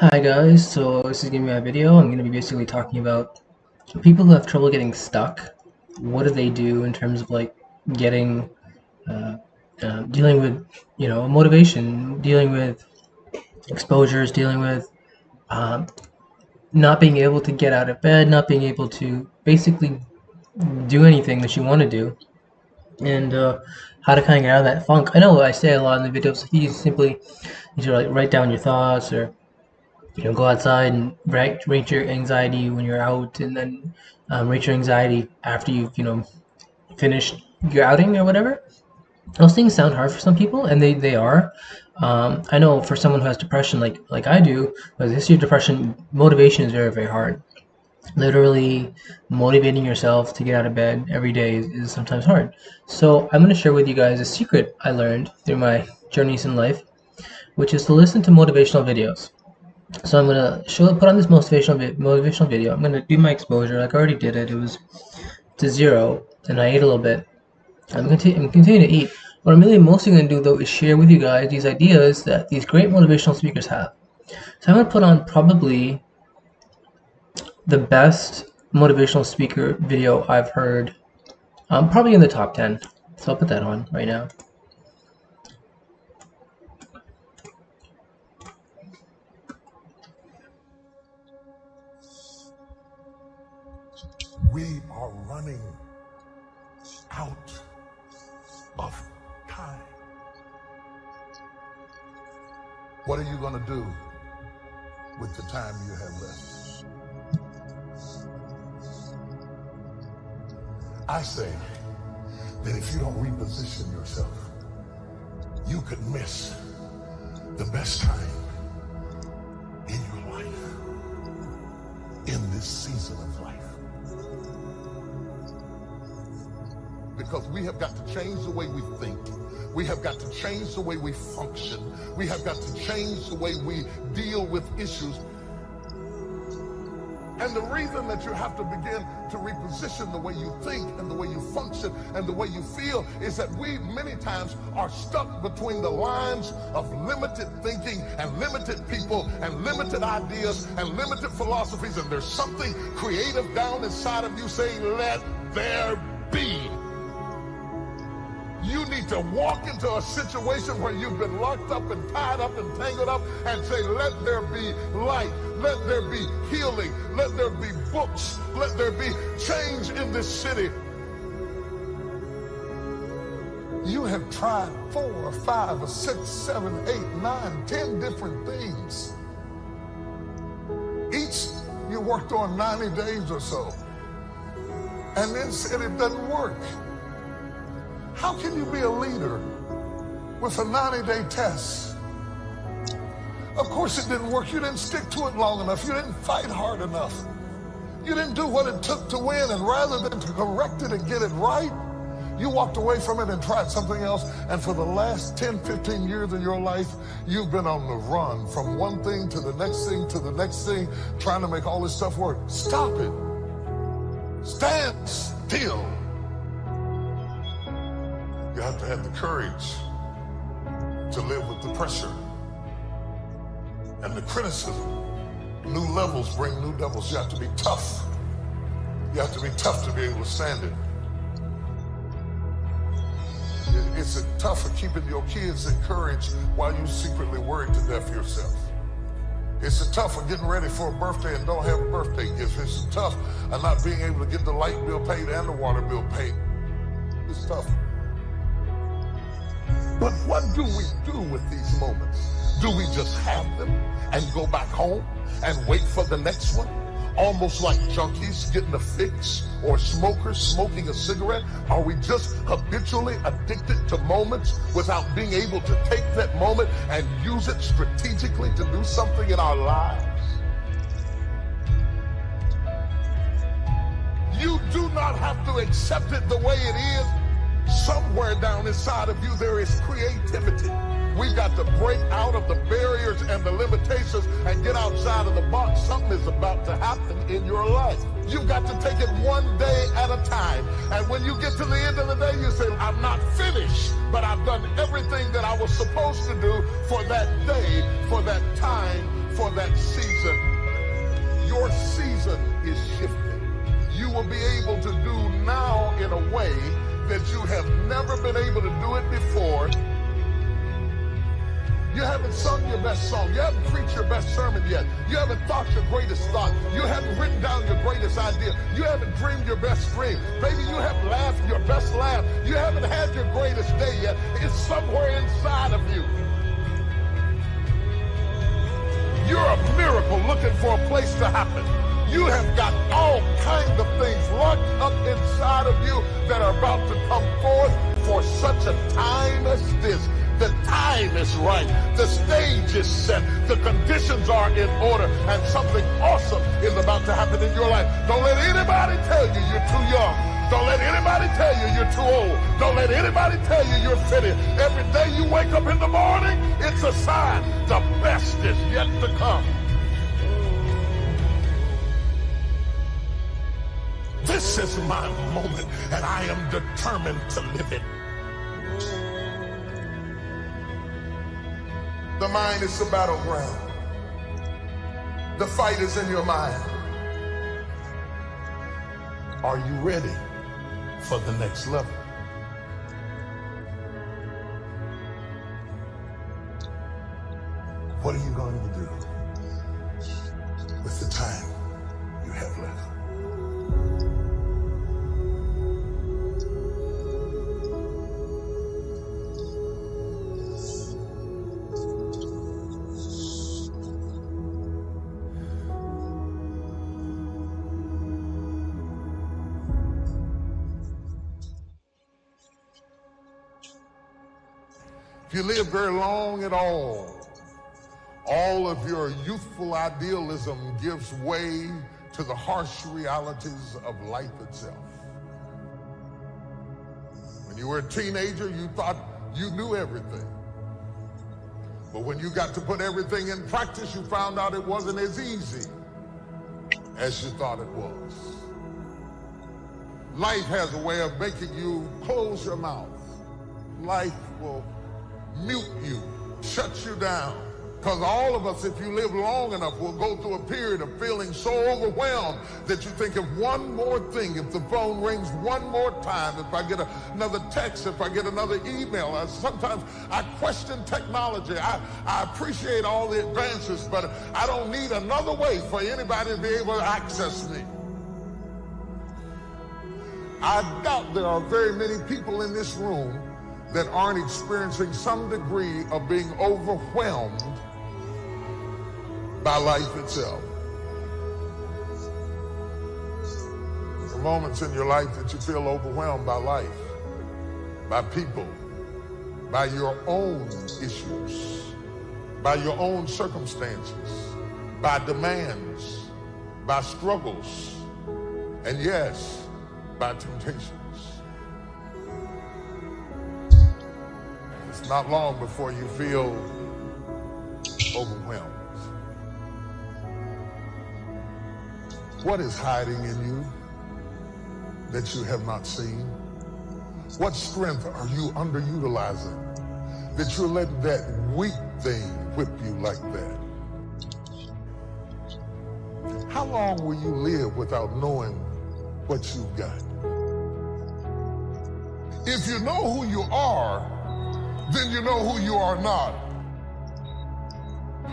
Hi guys, so this is gonna be my video. I'm gonna be basically talking about people who have trouble getting stuck. What do they do in terms of like getting, uh, dealing with, motivation, dealing with exposures, dealing with um, not being able to get out of bed, not being able to basically do anything that you want to do, and how to kind of get out of that funk. I know I say a lot in the videos, like you simply need to like write down your thoughts or go outside and rate your anxiety when you're out, and then rate your anxiety after you've finished your outing or whatever. Those things sound hard for some people, and they are. I know for someone who has depression, like I do, with a history of depression, motivation is very very hard. Literally motivating yourself to get out of bed every day is sometimes hard. So I'm going to share with you guys a secret I learned through my journeys in life, which is to listen to motivational videos. So I'm gonna put on this motivational video. I'm gonna do my exposure like I already did it. It was to 0, and I ate a little bit. I'm continuing to eat. What I'm really mostly gonna do though is share with you guys these ideas that these great motivational speakers have. So I'm gonna put on probably the best motivational speaker video I've heard. Probably in the top 10. So I'll put that on right now. We are running out of time. What are you going to do with the time you have left? I say that if you don't reposition yourself, you could miss the best time in your life, in this season of life. Because we have got to change the way we think. We have got to change the way we function. We have got to change the way we deal with issues. And the reason that you have to begin to reposition the way you think and the way you function and the way you feel is that we many times are stuck between the lines of limited thinking and limited people and limited ideas and limited philosophies. And there's something creative down inside of you saying, let there be. You need to walk into a situation where you've been locked up and tied up and tangled up and say, let there be light, let there be healing, let there be books, let there be change in this city. You have tried 4 or 5 or 6, 7, 8, 9, 10 different things. Each you worked on 90 days or so, and then said it doesn't work. How can you be a leader with a 90-day test? Of course it didn't work. You didn't stick to it long enough. You didn't fight hard enough. You didn't do what it took to win, and rather than to correct it and get it right, you walked away from it and tried something else. And for the last 10, 15 years of your life, you've been on the run from one thing to the next thing to the next thing, trying to make all this stuff work. Stop it. Stand still. You have to have the courage to live with the pressure and the criticism. New levels bring new devils. You have to be tough. You have to be tough to be able to stand it. It's tough for keeping your kids encouraged while you secretly worried to death yourself. It's tough for getting ready for a birthday and don't have a birthday gift. It's tough of not being able to get the light bill paid and the water bill paid. It's tough. But what do we do with these moments? Do we just have them and go back home and wait for the next one? Almost like junkies getting a fix or smokers smoking a cigarette? Are we just habitually addicted to moments without being able to take that moment and use it strategically to do something in our lives? You do not have to accept it the way it is. Somewhere down inside of you there is creativity. We've got to break out of the barriers and the limitations and get outside of the box. Something is about to happen in your life. You've got to take it one day at a time. And when you get to the end of the day, you say, I'm not finished, but I've done everything that I was supposed to do for that day, for that time, for that season. Your season is shifting. You will be able to do now in a way that you have never been able to do it before. You haven't sung your best song. You haven't preached your best sermon yet. You haven't thought your greatest thought. You haven't written down your greatest idea. You haven't dreamed your best dream. Maybe you haven't laughed your best laugh. You haven't had your greatest day yet. It's somewhere inside of you. You're a miracle looking for a place to happen. You have got all kinds of things locked up inside of you that are about to come forth for such a time as this. The time is right. The stage is set. The conditions are in order. And something awesome is about to happen in your life. Don't let anybody tell you you're too young. Don't let anybody tell you you're too old. Don't let anybody tell you you're fitted. Every day you wake up in the morning, it's a sign the best is yet to come. This is my moment, and I am determined to live it. The mind is the battleground. The fight is in your mind. Are you ready for the next level? What are you going to do with the time you have left? If you live very long at all of your youthful idealism gives way to the harsh realities of life itself. When you were a teenager, you thought you knew everything. But when you got to put everything in practice, you found out it wasn't as easy as you thought it was. Life has a way of making you close your mouth. Life will mute you, shut you down. Because all of us, if you live long enough, will go through a period of feeling so overwhelmed that you think of one more thing. If the phone rings one more time, if I get another text, if I get another email. Sometimes I question technology. I appreciate all the advances, but I don't need another way for anybody to be able to access me. I doubt there are very many people in this room that aren't experiencing some degree of being overwhelmed by life itself. There are moments in your life that you feel overwhelmed by life, by people, by your own issues, by your own circumstances, by demands, by struggles, and yes, by temptations. It's not long before you feel overwhelmed. What is hiding in you that you have not seen? What strength are you underutilizing that you're letting that weak thing whip you like that? How long will you live without knowing what you've got? If you know who you are, then you know who you are not.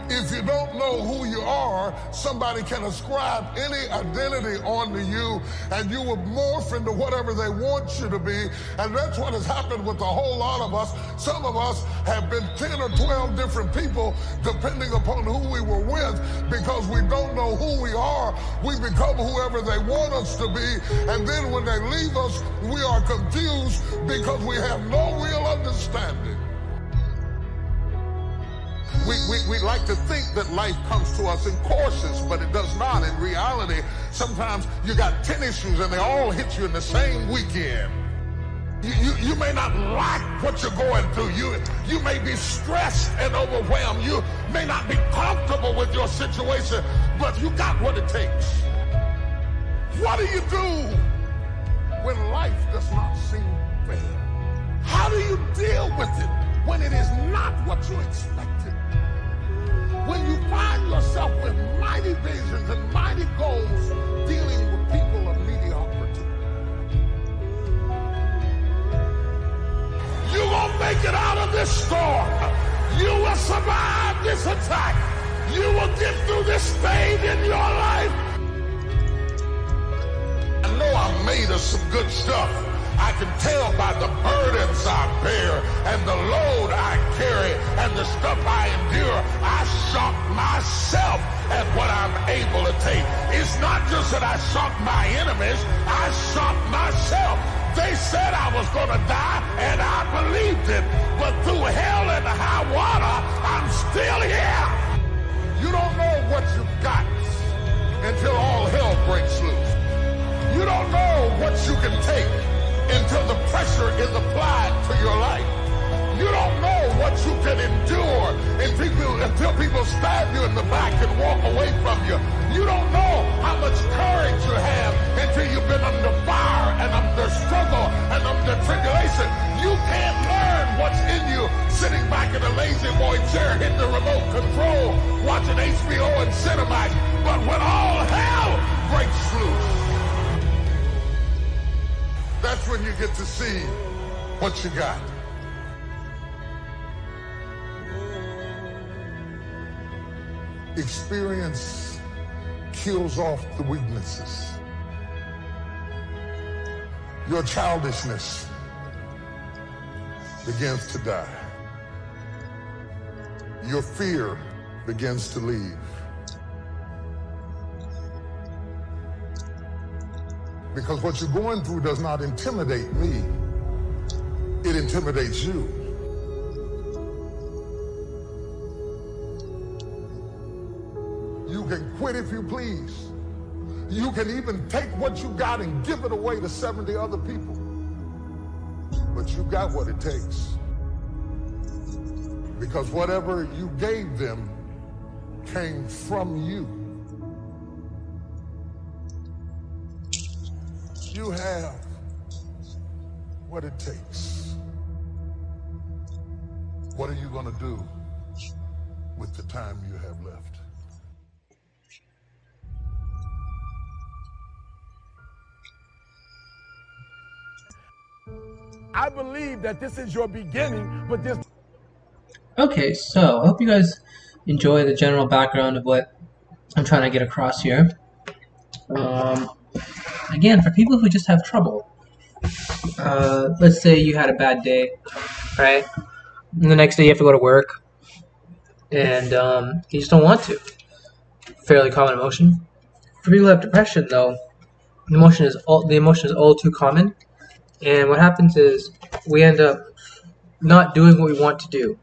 If you don't know who you are, somebody can ascribe any identity onto you and you will morph into whatever they want you to be. And that's what has happened with a whole lot of us. Some of us have been 10 or 12 different people depending upon who we were with, because we don't know who we are. We become whoever they want us to be. And then when they leave us, we are confused because we have no real understanding. We like to think that life comes to us in courses, but it does not. In reality, sometimes you got 10 issues and they all hit you in the same weekend. You may not like what you're going through. You may be stressed and overwhelmed. You may not be comfortable with your situation, but you got what it takes. What do you do when life does not seem fair? How do you deal with it when it is not what you expected? When you find yourself with mighty visions and mighty goals dealing with people of mediocrity, you won't make it out of this storm. You will survive this attack. You will get through this stage in your life. I know I'm made of some good stuff. I can tell by the burdens I bear and the load I carry and the stuff I endure. I shock myself at what I'm able to take. It's not just that I shock my enemies, I shock myself. They said I was going to die, and I believed it. But through hell and high water, I'm still here. You don't know what you've got until all hell breaks loose. You don't know what you can take until the pressure is applied to your life. You don't know what you can endure until people stab you in the back and walk away from you. You don't know how much courage you have until you've been under fire and under struggle and under tribulation. You can't learn what's in you sitting back in a lazy boy chair hitting the remote control, watching HBO and Cinemax. But when all hell breaks loose, that's when you get to see what you got. Experience kills off the weaknesses. Your childishness begins to die. Your fear begins to leave. Because what you're going through does not intimidate me. It intimidates you. You can quit if you please. You can even take what you got and give it away to 70 other people. But you got what it takes. Because whatever you gave them came from you. You have what it takes. What are you going to do with the time you have left? I believe that this is your beginning, but this... Okay, so I hope you guys enjoy the general background of what I'm trying to get across here. Again, for people who just have trouble, let's say you had a bad day, right? And the next day you have to go to work, and you just don't want to. Fairly common emotion. For people who have depression, though, the emotion is all too common, and what happens is we end up not doing what we want to do.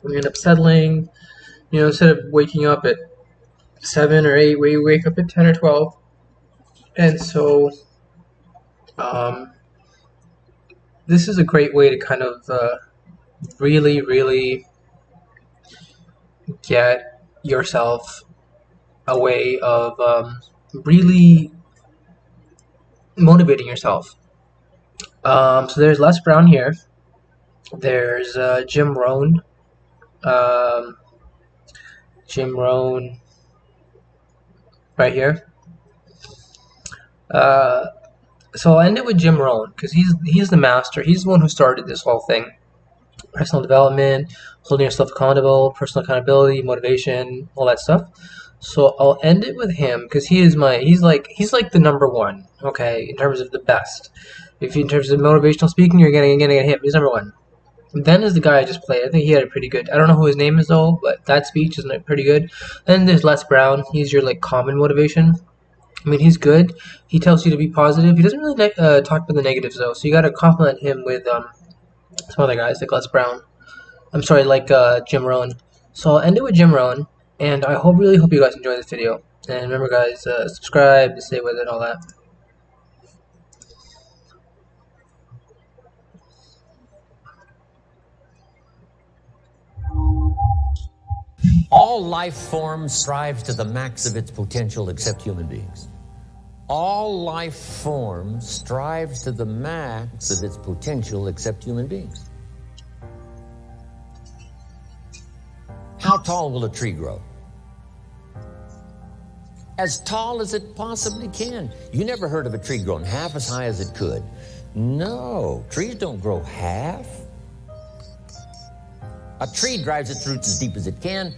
We end up settling, instead of waking up at 7 or 8, we wake up at 10 or 12. And so, this is a great way to kind of really, really get yourself a way of really motivating yourself. So there's Les Brown here. There's Jim Rohn. Jim Rohn right here. So I'll end it with Jim Rohn because he's the master. He's the one who started this whole thing. Personal development, holding yourself accountable, personal accountability, motivation, all that stuff. So I'll end it with him because he's like the number one, okay, in terms of the best. In terms of motivational speaking, you're gonna get him. He's number one. Then is the guy I just played. I think he had a pretty good. I don't know who his name is though, but that speech is pretty good. Then there's Les Brown. He's your common motivation. I mean, he's good. He tells you to be positive. He doesn't really talk about the negatives though. So you got to compliment him with some other guys like Les Brown. I'm sorry, Jim Rohn. So I'll end it with Jim Rohn, and I really hope you guys enjoy this video. And remember, guys, subscribe, stay with it, all that. All life forms strive to the max of its potential except human beings. All life forms strive to the max of its potential except human beings. How tall will a tree grow? As tall as it possibly can. You never heard of a tree growing half as high as it could. No, trees don't grow half. A tree drives its roots as deep as it can,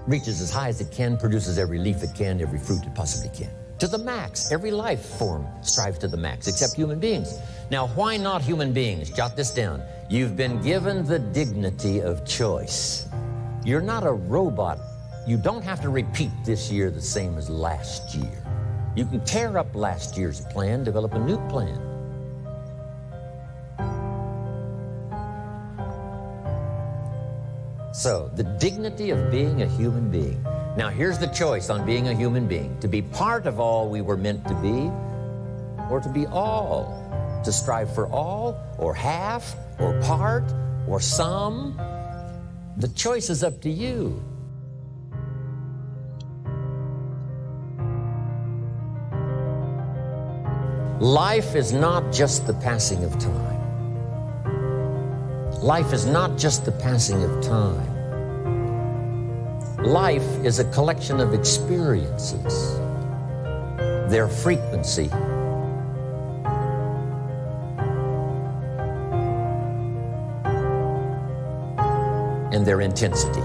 reaches as high as it can, produces every leaf it can, every fruit it possibly can. To the max. Every life form strives to the max, except human beings. Now, why not human beings? Jot this down. You've been given the dignity of choice. You're not a robot. You don't have to repeat this year the same as last year. You can tear up last year's plan, develop a new plan. So, the dignity of being a human being. Now, here's the choice on being a human being. To be part of all we were meant to be, or to be all. To strive for all, or half, or part, or some. The choice is up to you. Life is not just the passing of time. Life is not just the passing of time. Life is a collection of experiences, their frequency, and their intensity.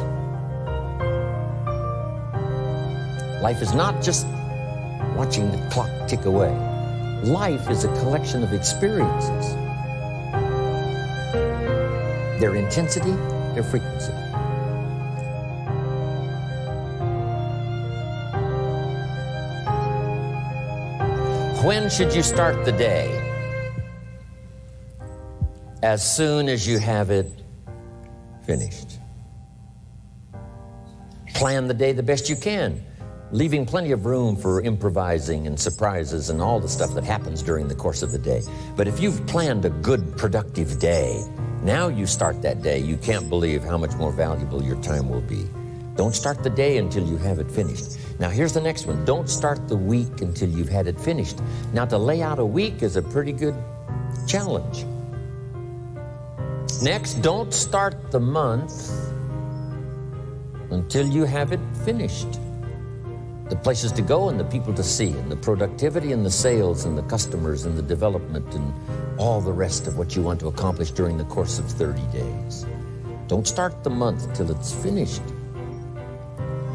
Life is not just watching the clock tick away. Life is a collection of experiences, their intensity, their frequency. When should you start the day? As soon as you have it finished. Plan the day the best you can, leaving plenty of room for improvising and surprises and all the stuff that happens during the course of the day. But if you've planned a good, productive day, now you start that day, you can't believe how much more valuable your time will be. Don't start the day until you have it finished. Now here's the next one. Don't start the week until you've had it finished. Now to lay out a week is a pretty good challenge. Next, don't start the month until you have it finished. The places to go and the people to see and the productivity and the sales and the customers and the development and all the rest of what you want to accomplish during the course of 30 days. Don't start the month till it's finished.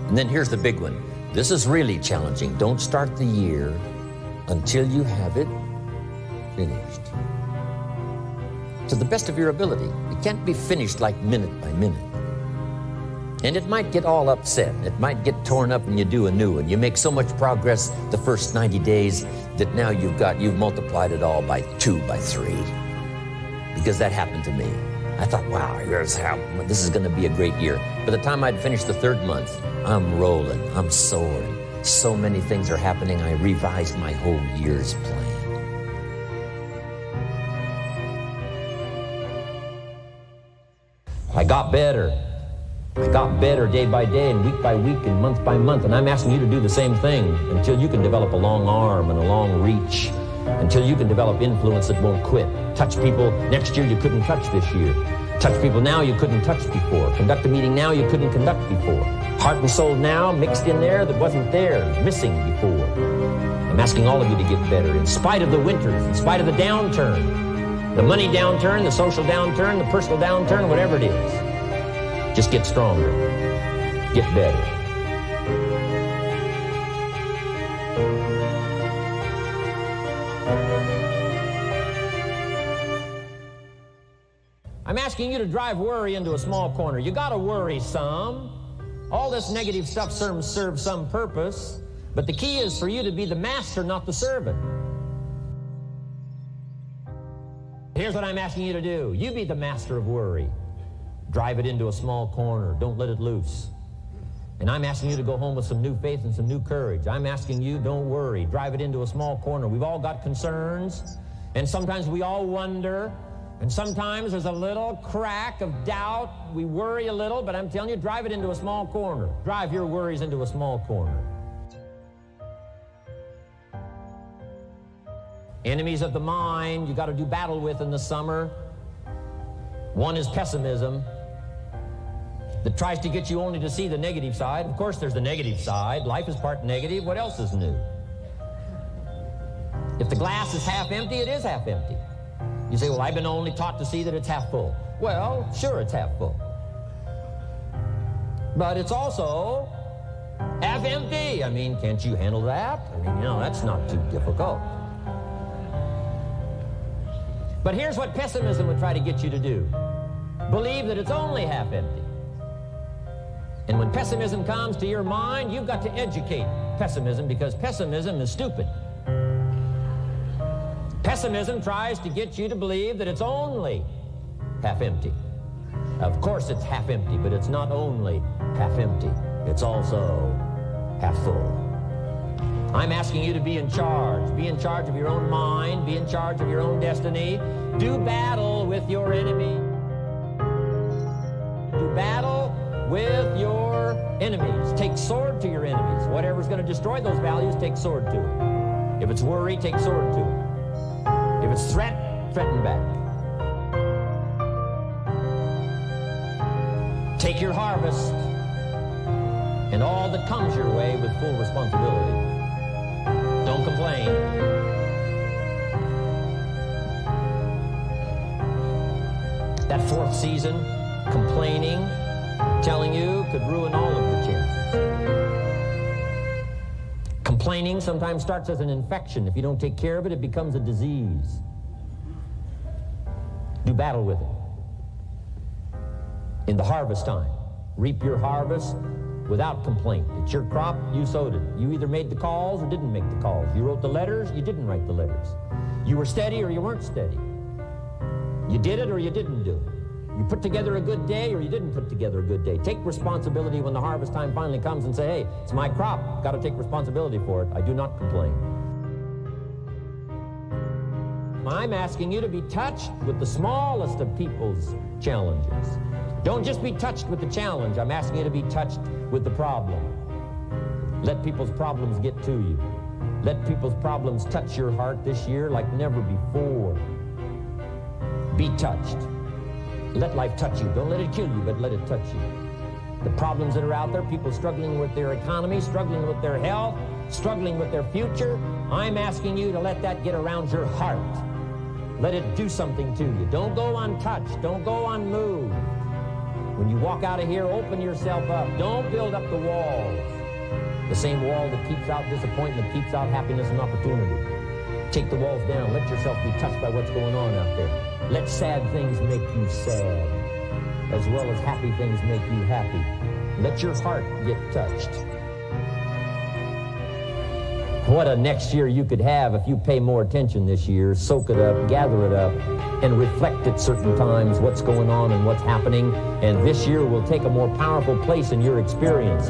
And then here's the big one. This is really challenging. Don't start the year until you have it finished. To the best of your ability. It can't be finished like minute by minute. And it might get all upset. It might get torn up and you do a new one. You make so much progress the first 90 days that now you've multiplied it all by 2, by 3. Because that happened to me. I thought, wow, this is going to be a great year. By the time I'd finished the 3rd month, I'm rolling, I'm soaring. So many things are happening, I revised my whole year's plan. I got better. I got better day by day and week by week and month by month. And I'm asking you to do the same thing until you can develop a long arm and a long reach. Until you can develop influence that won't quit. Touch people next year you couldn't touch this year. Touch people now you couldn't touch before. Conduct a meeting now you couldn't conduct before. Heart and soul now mixed in there that wasn't there, missing before. I'm asking all of you to get better in spite of the winters, in spite of the downturn. The money downturn, the social downturn, the personal downturn, whatever it is. Just get stronger. Get better. I'm asking you to drive worry into a small corner. You gotta worry some. All this negative stuff serves some purpose, but the key is for you to be the master, not the servant. Here's what I'm asking you to do. You be the master of worry. Drive it into a small corner. Don't let it loose. And I'm asking you to go home with some new faith and some new courage. I'm asking you, don't worry. Drive it into a small corner. We've all got concerns, and sometimes we all wonder, and sometimes there's a little crack of doubt. We worry a little, but I'm telling you, drive it into a small corner. Drive your worries into a small corner. Enemies of the mind you got to do battle with in the summer. One is pessimism. that tries to get you only to see the negative side. Of course, there's the negative side. Life is part negative. What else is new? If the glass is half empty, it is half empty. You say, well, I've been only taught to see that it's half full. Well, sure, it's half full. But it's also half empty. I mean, can't you handle that? I mean, you know, that's not too difficult. But here's what pessimism would try to get you to do. Believe that it's only half empty. And when pessimism comes to your mind, you've got to educate pessimism, because pessimism is stupid. Pessimism tries to get you to believe that it's only half empty. Of course it's half empty, but it's not only half empty. It's also half full. I'm asking you to be in charge. Be in charge of your own mind. Be in charge of your own destiny. Do battle with your enemy. Do battle with your enemies. Take sword to your enemies. Whatever's going to destroy those values, take sword to it. If it's worry, take sword to it. If it's threat, threaten back. Take your harvest and all that comes your way with full responsibility. Don't complain. That fourth season, complaining, telling you, could ruin all of your chances. Complaining sometimes starts as an infection. If you don't take care of it, it becomes a disease. Do battle with it. In the harvest time, reap your harvest without complaint. It's your crop, you sowed it. You either made the calls or didn't make the calls. You wrote the letters, you didn't write the letters. You were steady or you weren't steady. You did it or you didn't do it. You put together a good day or you didn't put together a good day. Take responsibility when the harvest time finally comes and say, hey, it's my crop. Got to take responsibility for it. I do not complain. I'm asking you to be touched with the smallest of people's challenges. Don't just be touched with the challenge. I'm asking you to be touched with the problem. Let people's problems get to you. Let people's problems touch your heart this year like never before. Be touched. Let life touch you. Don't let it kill you, but let it touch you. The problems that are out there, people struggling with their economy, struggling with their health, struggling with their future, I'm asking you to let that get around your heart. Let it do something to you. Don't go untouched. Don't go unmoved. When you walk out of here, open yourself up. Don't build up the walls. The same wall that keeps out disappointment keeps out happiness and opportunity. Take the walls down. Let yourself be touched by what's going on out there. Let sad things make you sad, as well as happy things make you happy. Let your heart get touched. What a next year you could have if you pay more attention this year, soak it up, gather it up, and reflect at certain times what's going on and what's happening. And this year will take a more powerful place in your experience.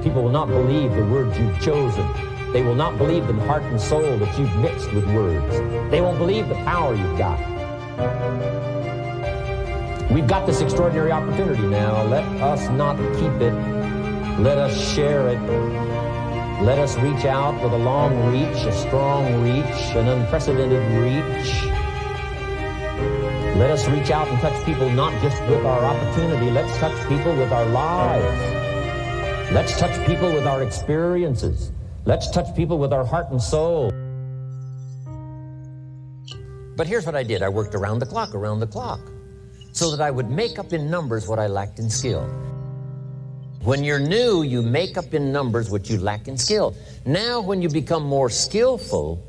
People will not believe the words you've chosen. They will not believe the heart and soul that you've mixed with words. They won't believe the power you've got. We've got this extraordinary opportunity now. Let us not keep it. Let us share it. Let us reach out with a long reach, a strong reach, an unprecedented reach. Let us reach out and touch people not just with our opportunity. Let's touch people with our lives. Let's touch people with our experiences. Let's touch people with our heart and soul. But here's what I did. I worked around the clock, so that I would make up in numbers what I lacked in skill. When you're new, you make up in numbers what you lack in skill. Now, when you become more skillful,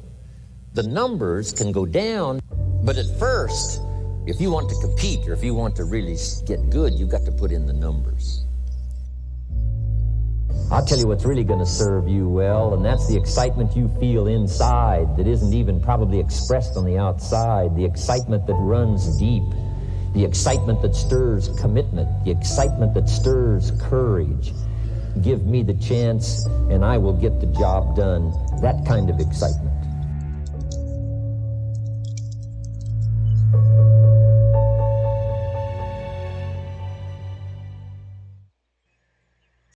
the numbers can go down. But at first, if you want to compete or if you want to really get good, you've got to put in the numbers. I'll tell you what's really going to serve you well, and that's the excitement you feel inside that isn't even probably expressed on the outside, the excitement that runs deep. The excitement that stirs commitment, the excitement that stirs courage. Give me the chance and I will get the job done. That kind of excitement.